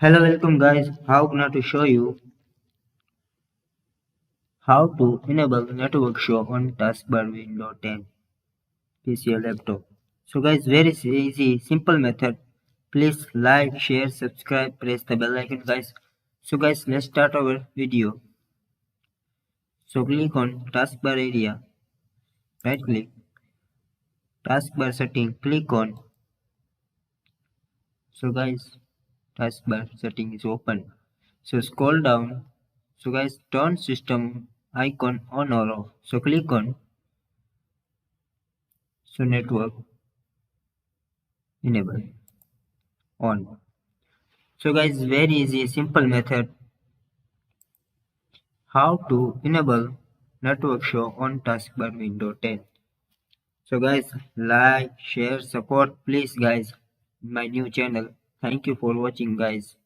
Hello, welcome guys. How gonna to show you how to enable network show on Taskbar Window 10 PC or laptop. So guys, very easy, simple method. Please like, share, subscribe, press the bell icon guys. So guys, let's start our video. So click on Taskbar area, right click, Taskbar setting, click on. So guys, Taskbar setting is open. So scroll down. So guys, turn system icon on or off. So click on. So network enable on. So guys, very easy, simple method how to enable network show on taskbar window 10. So guys, like, share, support please guys my new channel. Thank you for watching guys.